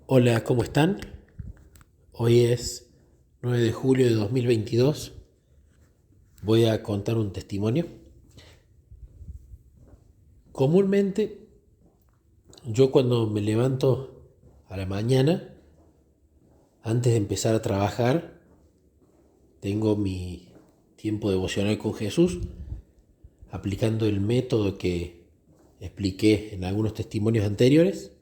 Hola, ¿cómo están? Hoy es 9 de julio de 2022. Voy a contar un testimonio. Comúnmente, yo cuando me levanto a la mañana, antes de empezar a trabajar, tengo mi tiempo devocional con Jesús, aplicando el método que expliqué en algunos testimonios anteriores.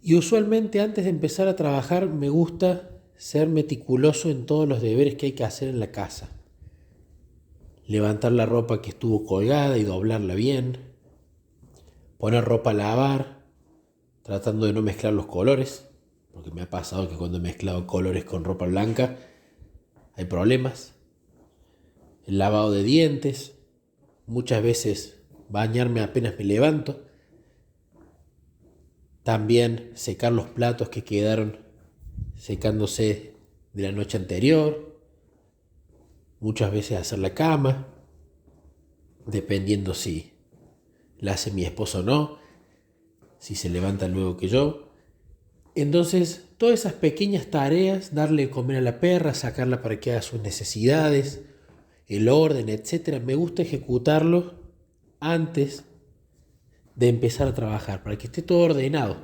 Y usualmente antes de empezar a trabajar me gusta ser meticuloso en todos los deberes que hay que hacer en la casa. Levantar la ropa que estuvo colgada y doblarla bien, poner ropa a lavar, tratando de no mezclar los colores, porque me ha pasado que cuando he mezclado colores con ropa blanca hay problemas. El lavado de dientes, muchas veces bañarme apenas me levanto. También secar los platos que quedaron secándose de la noche anterior. Muchas veces hacer la cama, dependiendo si la hace mi esposo o no, si se levanta luego que yo. Entonces, todas esas pequeñas tareas, darle de comer a la perra, sacarla para que haga sus necesidades, el orden, etcétera, me gusta ejecutarlo antes de empezar a trabajar, para que esté todo ordenado.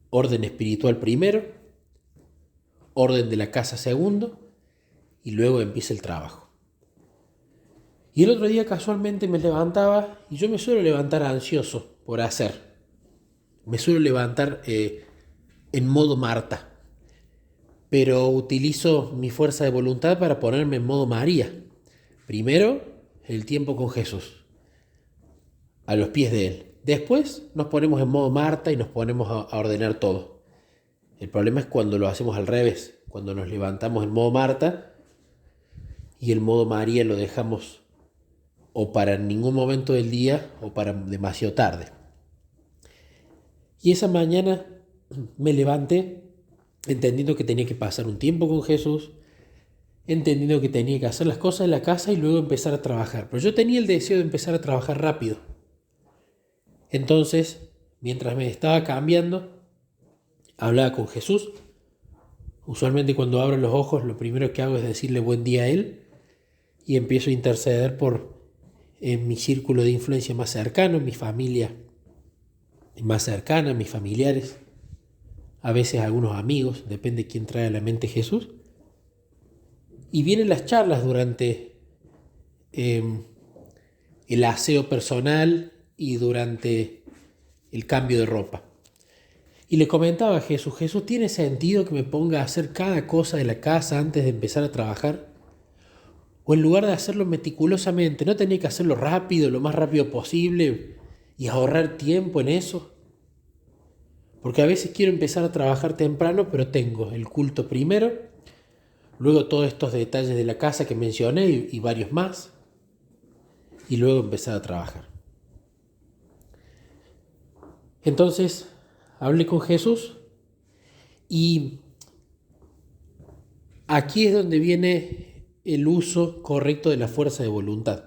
Orden espiritual primero, orden de la casa segundo, y luego empieza el trabajo. Y el otro día casualmente me levantaba, y yo me suelo levantar ansioso por hacer. Me suelo levantar en modo Marta, pero utilizo mi fuerza de voluntad para ponerme en modo María. Primero, el tiempo con Jesús, a los pies de Él. Después nos ponemos en modo Marta y nos ponemos a ordenar todo. El problema es cuando lo hacemos al revés, cuando nos levantamos en modo Marta y el modo María lo dejamos o para ningún momento del día o para demasiado tarde. Y esa mañana me levanté entendiendo que tenía que pasar un tiempo con Jesús, entendiendo que tenía que hacer las cosas en la casa y luego empezar a trabajar. Pero yo tenía el deseo de empezar a trabajar rápido. Entonces, mientras me estaba cambiando, hablaba con Jesús. Usualmente cuando abro los ojos, lo primero que hago es decirle buen día a Él y empiezo a interceder por mi círculo de influencia más cercano, mi familia más cercana, mis familiares, a veces algunos amigos, depende de quién trae a la mente Jesús. Y vienen las charlas durante el aseo personal y durante el cambio de ropa. Y le comentaba a Jesús, ¿tiene sentido que me ponga a hacer cada cosa de la casa antes de empezar a trabajar? O en lugar de hacerlo meticulosamente, ¿no tenía que hacerlo rápido, lo más rápido posible y ahorrar tiempo en eso? Porque a veces quiero empezar a trabajar temprano, pero tengo el culto primero, luego todos estos detalles de la casa que mencioné y varios más, y luego empezar a trabajar. Entonces, hablé con Jesús y aquí es donde viene el uso correcto de la fuerza de voluntad.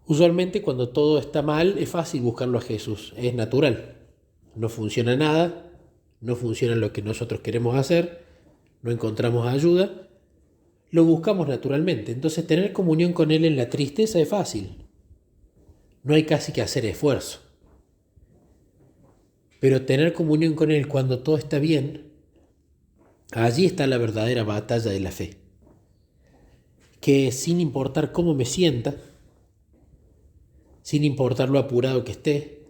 Usualmente cuando todo está mal es fácil buscarlo a Jesús, es natural. No funciona nada, no funciona lo que nosotros queremos hacer, no encontramos ayuda, lo buscamos naturalmente. Entonces tener comunión con Él en la tristeza es fácil. No hay casi que hacer esfuerzo. Pero tener comunión con Él cuando todo está bien, allí está la verdadera batalla de la fe. Que sin importar cómo me sienta, sin importar lo apurado que esté,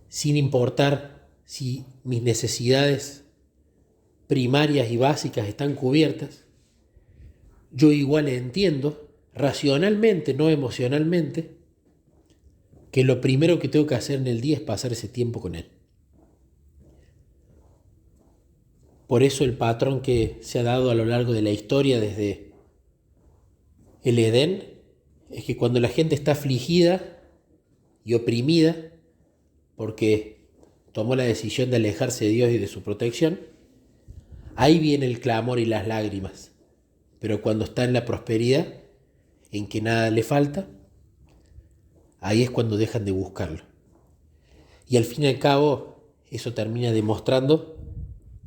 sin importar si mis necesidades primarias y básicas están cubiertas, yo igual entiendo, racionalmente, no emocionalmente, que lo primero que tengo que hacer en el día es pasar ese tiempo con Él. Por eso el patrón que se ha dado a lo largo de la historia desde el Edén es que cuando la gente está afligida y oprimida porque tomó la decisión de alejarse de Dios y de su protección, ahí viene el clamor y las lágrimas. Pero cuando está en la prosperidad, en que nada le falta, ahí es cuando dejan de buscarlo. Y al fin y al cabo, eso termina demostrando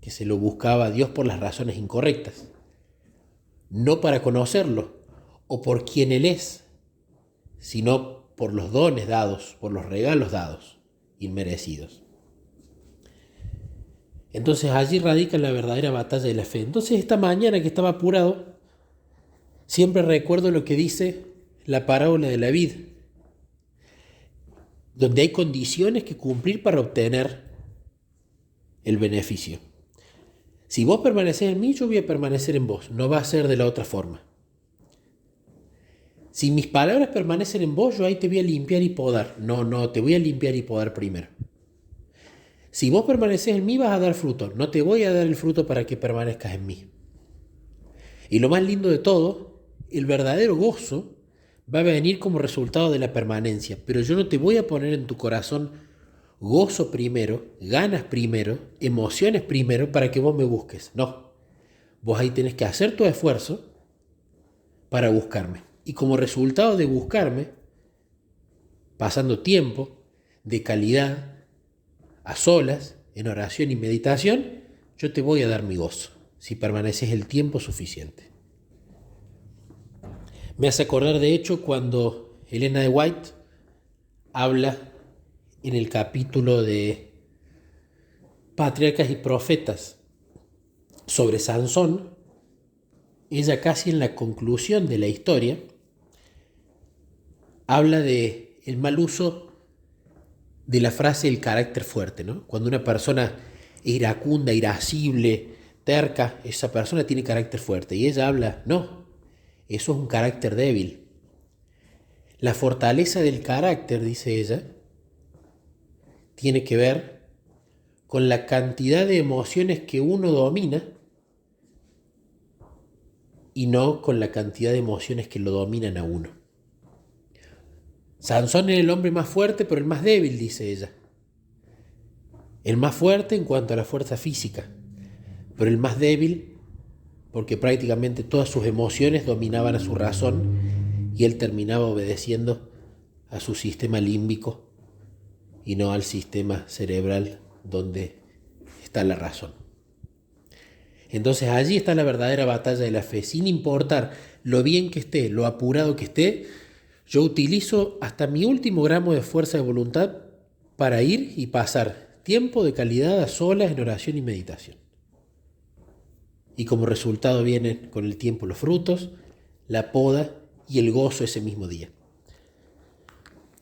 que se lo buscaba a Dios por las razones incorrectas, no para conocerlo o por quién Él es, sino por los dones dados, por los regalos dados, inmerecidos. Entonces allí radica la verdadera batalla de la fe. Entonces esta mañana que estaba apurado, siempre recuerdo lo que dice la parábola de la vid, donde hay condiciones que cumplir para obtener el beneficio. Si vos permanecés en mí, yo voy a permanecer en vos. No va a ser de la otra forma. Si mis palabras permanecen en vos, yo ahí te voy a limpiar y podar. No, te voy a limpiar y podar primero. Si vos permaneces en mí, vas a dar fruto. No te voy a dar el fruto para que permanezcas en mí. Y lo más lindo de todo, el verdadero gozo va a venir como resultado de la permanencia. Pero yo no te voy a poner en tu corazón gozo primero, ganas primero, emociones primero para que vos me busques. No. Vos ahí tenés que hacer tu esfuerzo para buscarme. Y como resultado de buscarme, pasando tiempo de calidad, a solas, en oración y meditación, yo te voy a dar mi gozo, si permaneces el tiempo suficiente. Me hace acordar, de hecho, cuando Elena de White habla en el capítulo de Patriarcas y Profetas sobre Sansón, ella casi en la conclusión de la historia habla de el mal uso de la frase el carácter fuerte, ¿no? Cuando una persona es iracunda, irascible, terca, esa persona tiene carácter fuerte. Y ella habla, no, eso es un carácter débil. La fortaleza del carácter, dice ella, tiene que ver con la cantidad de emociones que uno domina y no con la cantidad de emociones que lo dominan a uno. Sansón era el hombre más fuerte, pero el más débil, dice ella. El más fuerte en cuanto a la fuerza física, pero el más débil porque prácticamente todas sus emociones dominaban a su razón y él terminaba obedeciendo a su sistema límbico y no al sistema cerebral donde está la razón. Entonces allí está la verdadera batalla de la fe. Sin importar lo bien que esté, lo apurado que esté, yo utilizo hasta mi último gramo de fuerza de voluntad para ir y pasar tiempo de calidad a solas en oración y meditación. Y como resultado vienen con el tiempo los frutos, la poda y el gozo ese mismo día.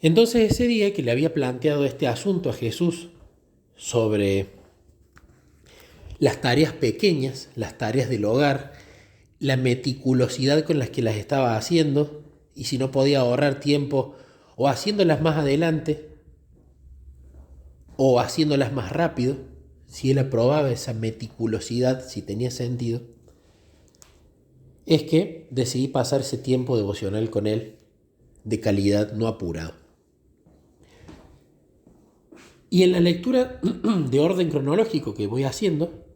Entonces ese día que le había planteado este asunto a Jesús sobre las tareas pequeñas, las tareas del hogar, la meticulosidad con las que las estaba haciendo, y si no podía ahorrar tiempo o haciéndolas más adelante o haciéndolas más rápido, si él aprobaba esa meticulosidad, si tenía sentido, es que decidí pasar ese tiempo devocional con él de calidad, no apurado. Y en la lectura de orden cronológico que voy haciendo,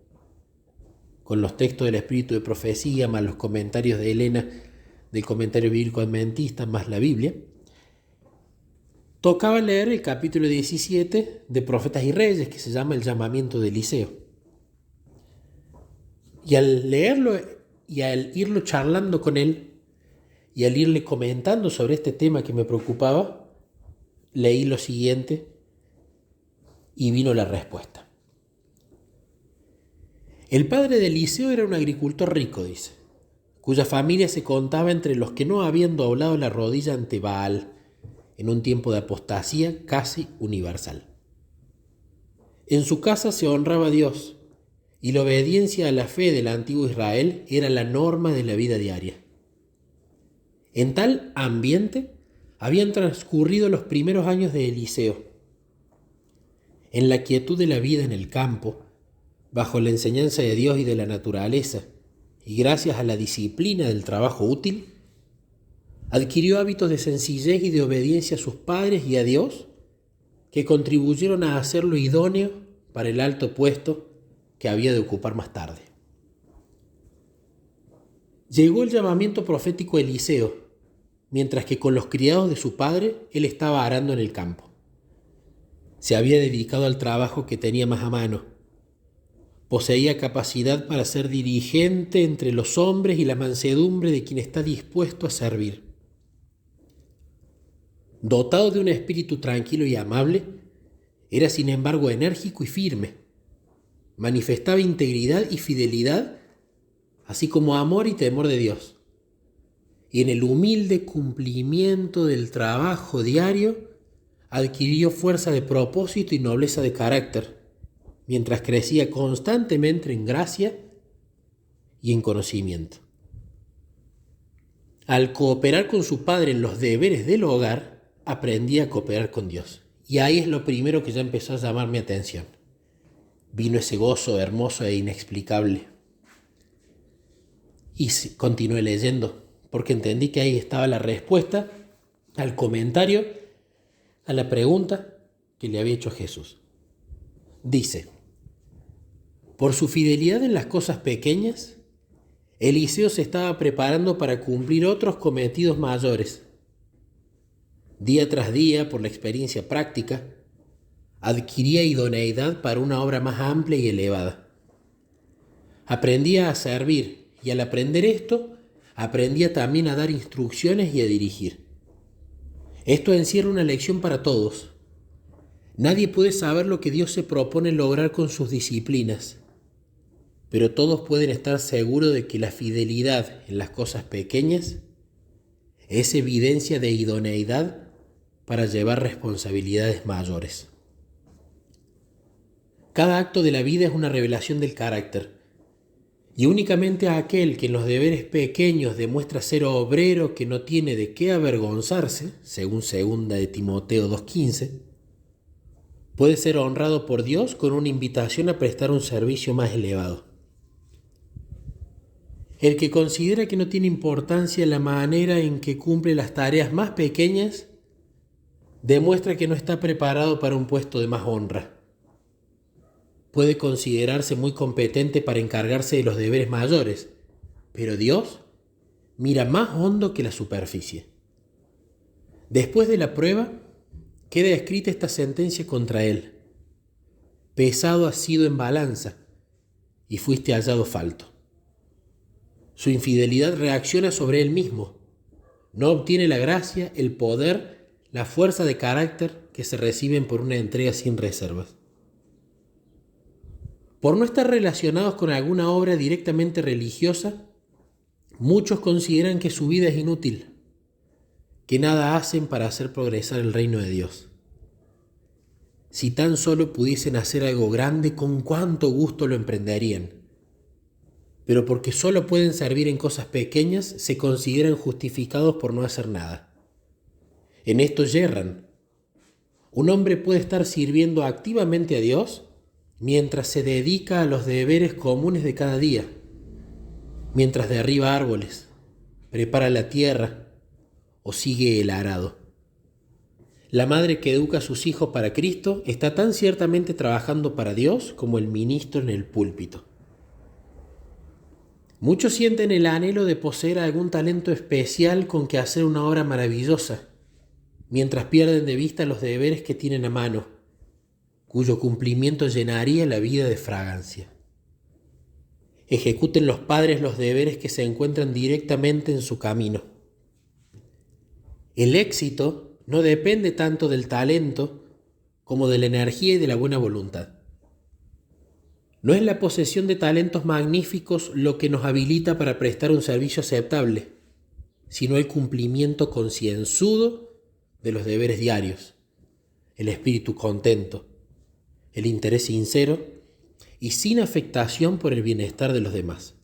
con los textos del Espíritu de Profecía, más los comentarios de Elena del Comentario Bíblico Adventista, más la Biblia, tocaba leer el capítulo 17 de Profetas y Reyes, que se llama El llamamiento de Eliseo. Y al leerlo y al irlo charlando con él y al irle comentando sobre este tema que me preocupaba, leí lo siguiente y vino la respuesta. El padre de Eliseo era un agricultor rico, dice, cuya familia se contaba entre los que no habían doblado la rodilla ante Baal en un tiempo de apostasía casi universal. En su casa se honraba a Dios y la obediencia a la fe del antiguo Israel era la norma de la vida diaria. En tal ambiente habían transcurrido los primeros años de Eliseo. En la quietud de la vida en el campo, bajo la enseñanza de Dios y de la naturaleza, y gracias a la disciplina del trabajo útil, adquirió hábitos de sencillez y de obediencia a sus padres y a Dios que contribuyeron a hacerlo idóneo para el alto puesto que había de ocupar más tarde. Llegó el llamamiento profético a Eliseo, mientras que con los criados de su padre él estaba arando en el campo. Se había dedicado al trabajo que tenía más a mano. Poseía capacidad para ser dirigente entre los hombres y la mansedumbre de quien está dispuesto a servir. Dotado de un espíritu tranquilo y amable, era sin embargo enérgico y firme. Manifestaba integridad y fidelidad, así como amor y temor de Dios. Y en el humilde cumplimiento del trabajo diario, adquirió fuerza de propósito y nobleza de carácter, mientras crecía constantemente en gracia y en conocimiento. Al cooperar con su padre en los deberes del hogar, aprendía a cooperar con Dios. Y ahí es lo primero que ya empezó a llamar mi atención. Vino ese gozo hermoso e inexplicable. Y continué leyendo, porque entendí que ahí estaba la respuesta al comentario, a la pregunta que le había hecho Jesús. Dice: por su fidelidad en las cosas pequeñas, Eliseo se estaba preparando para cumplir otros cometidos mayores. Día tras día, por la experiencia práctica, adquiría idoneidad para una obra más amplia y elevada. Aprendía a servir y al aprender esto, aprendía también a dar instrucciones y a dirigir. Esto encierra una lección para todos. Nadie puede saber lo que Dios se propone lograr con sus disciplinas, pero todos pueden estar seguros de que la fidelidad en las cosas pequeñas es evidencia de idoneidad para llevar responsabilidades mayores. Cada acto de la vida es una revelación del carácter, y únicamente aquel que en los deberes pequeños demuestra ser obrero que no tiene de qué avergonzarse, según 2 de Timoteo 2:15, puede ser honrado por Dios con una invitación a prestar un servicio más elevado. El que considera que no tiene importancia la manera en que cumple las tareas más pequeñas, demuestra que no está preparado para un puesto de más honra. Puede considerarse muy competente para encargarse de los deberes mayores, pero Dios mira más hondo que la superficie. Después de la prueba, queda escrita esta sentencia contra él: pesado has sido en balanza y fuiste hallado falto. Su infidelidad reacciona sobre él mismo. No obtiene la gracia, el poder, la fuerza de carácter que se reciben por una entrega sin reservas. Por no estar relacionados con alguna obra directamente religiosa, muchos consideran que su vida es inútil, que nada hacen para hacer progresar el reino de Dios. Si tan solo pudiesen hacer algo grande, con cuánto gusto lo emprenderían. Pero porque solo pueden servir en cosas pequeñas, se consideran justificados por no hacer nada. En esto yerran. Un hombre puede estar sirviendo activamente a Dios mientras se dedica a los deberes comunes de cada día, mientras derriba árboles, prepara la tierra o sigue el arado. La madre que educa a sus hijos para Cristo está tan ciertamente trabajando para Dios como el ministro en el púlpito. Muchos sienten el anhelo de poseer algún talento especial con que hacer una obra maravillosa, mientras pierden de vista los deberes que tienen a mano, cuyo cumplimiento llenaría la vida de fragancia. Ejecuten los padres los deberes que se encuentran directamente en su camino. El éxito no depende tanto del talento como de la energía y de la buena voluntad. No es la posesión de talentos magníficos lo que nos habilita para prestar un servicio aceptable, sino el cumplimiento concienzudo de los deberes diarios, el espíritu contento, el interés sincero y sin afectación por el bienestar de los demás.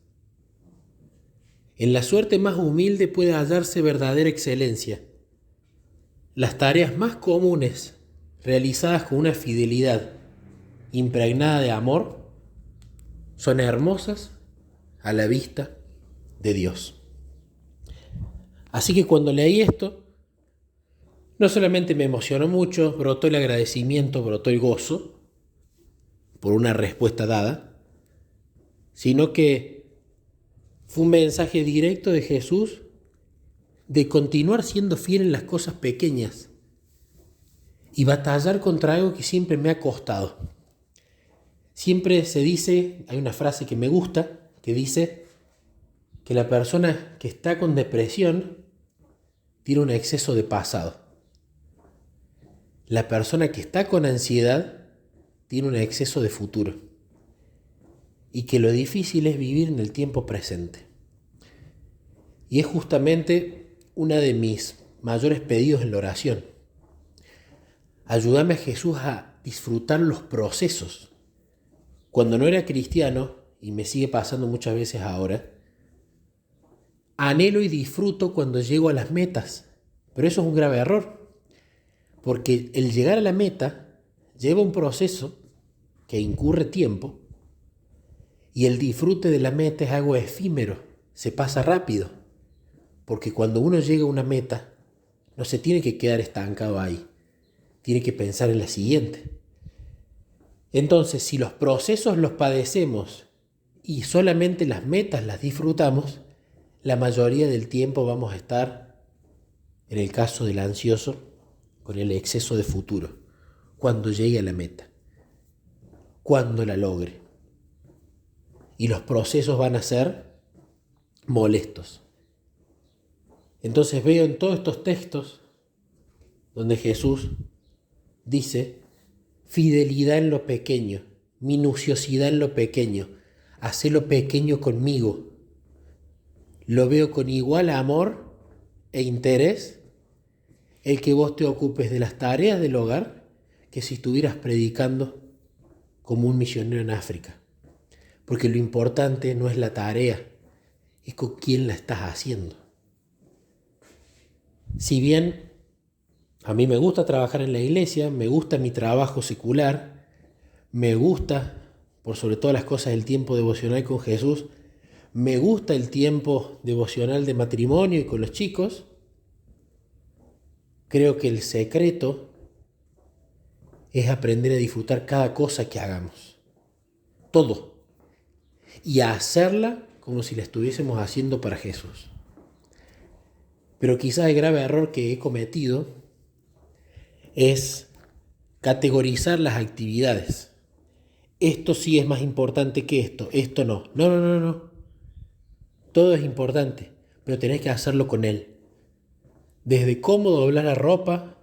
En la suerte más humilde puede hallarse verdadera excelencia. Las tareas más comunes, realizadas con una fidelidad impregnada de amor, son hermosas a la vista de Dios. Así que cuando leí esto, no solamente me emocionó mucho, brotó el agradecimiento, brotó el gozo por una respuesta dada, sino que fue un mensaje directo de Jesús de continuar siendo fiel en las cosas pequeñas, y batallar contra algo que siempre me ha costado. Siempre se dice, hay una frase que me gusta, que dice que la persona que está con depresión tiene un exceso de pasado. La persona que está con ansiedad tiene un exceso de futuro. Y que lo difícil es vivir en el tiempo presente. Y es justamente uno de mis mayores pedidos en la oración. Ayúdame, Jesús, a disfrutar los procesos. Cuando no era cristiano, y me sigue pasando muchas veces ahora, anhelo y disfruto cuando llego a las metas. Pero eso es un grave error. Porque el llegar a la meta lleva un proceso que incurre tiempo, y el disfrute de la meta es algo efímero, se pasa rápido. Porque cuando uno llega a una meta, no se tiene que quedar estancado ahí, tiene que pensar en la siguiente. Entonces, si los procesos los padecemos y solamente las metas las disfrutamos, la mayoría del tiempo vamos a estar, en el caso del ansioso, con el exceso de futuro, cuando llegue a la meta, cuando la logre. Y los procesos van a ser molestos. Entonces veo en todos estos textos donde Jesús dice fidelidad en lo pequeño, minuciosidad en lo pequeño, hacelo pequeño conmigo. Lo veo con igual amor e interés el que vos te ocupes de las tareas del hogar que si estuvieras predicando como un misionero en África. Porque lo importante no es la tarea, es con quién la estás haciendo. Si bien a mí me gusta trabajar en la iglesia, me gusta mi trabajo secular, me gusta, por sobre todas las cosas, el tiempo devocional con Jesús, me gusta el tiempo devocional de matrimonio y con los chicos, creo que el secreto es aprender a disfrutar cada cosa que hagamos. Todo. Y a hacerla como si la estuviésemos haciendo para Jesús. Pero quizás el grave error que he cometido es categorizar las actividades. Esto sí es más importante que esto no. No. Todo es importante, pero tenés que hacerlo con Él. Desde cómo doblar la ropa,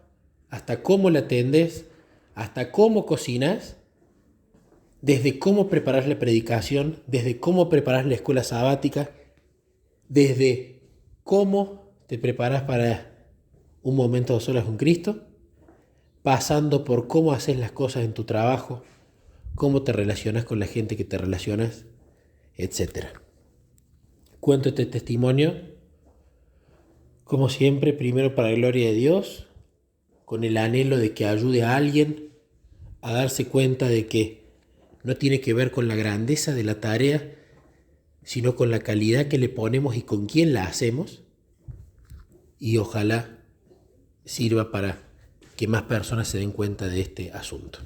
hasta cómo la tendés, hasta cómo cocinás, desde cómo preparar la predicación, desde cómo preparar la escuela sabática, desde cómo te preparas para un momento de solas con Cristo, pasando por cómo haces las cosas en tu trabajo, cómo te relacionas con la gente que te relacionas, etc. Cuento este testimonio, como siempre, primero para la gloria de Dios, con el anhelo de que ayude a alguien a darse cuenta de que no tiene que ver con la grandeza de la tarea, sino con la calidad que le ponemos y con quién la hacemos. Y ojalá sirva para que más personas se den cuenta de este asunto.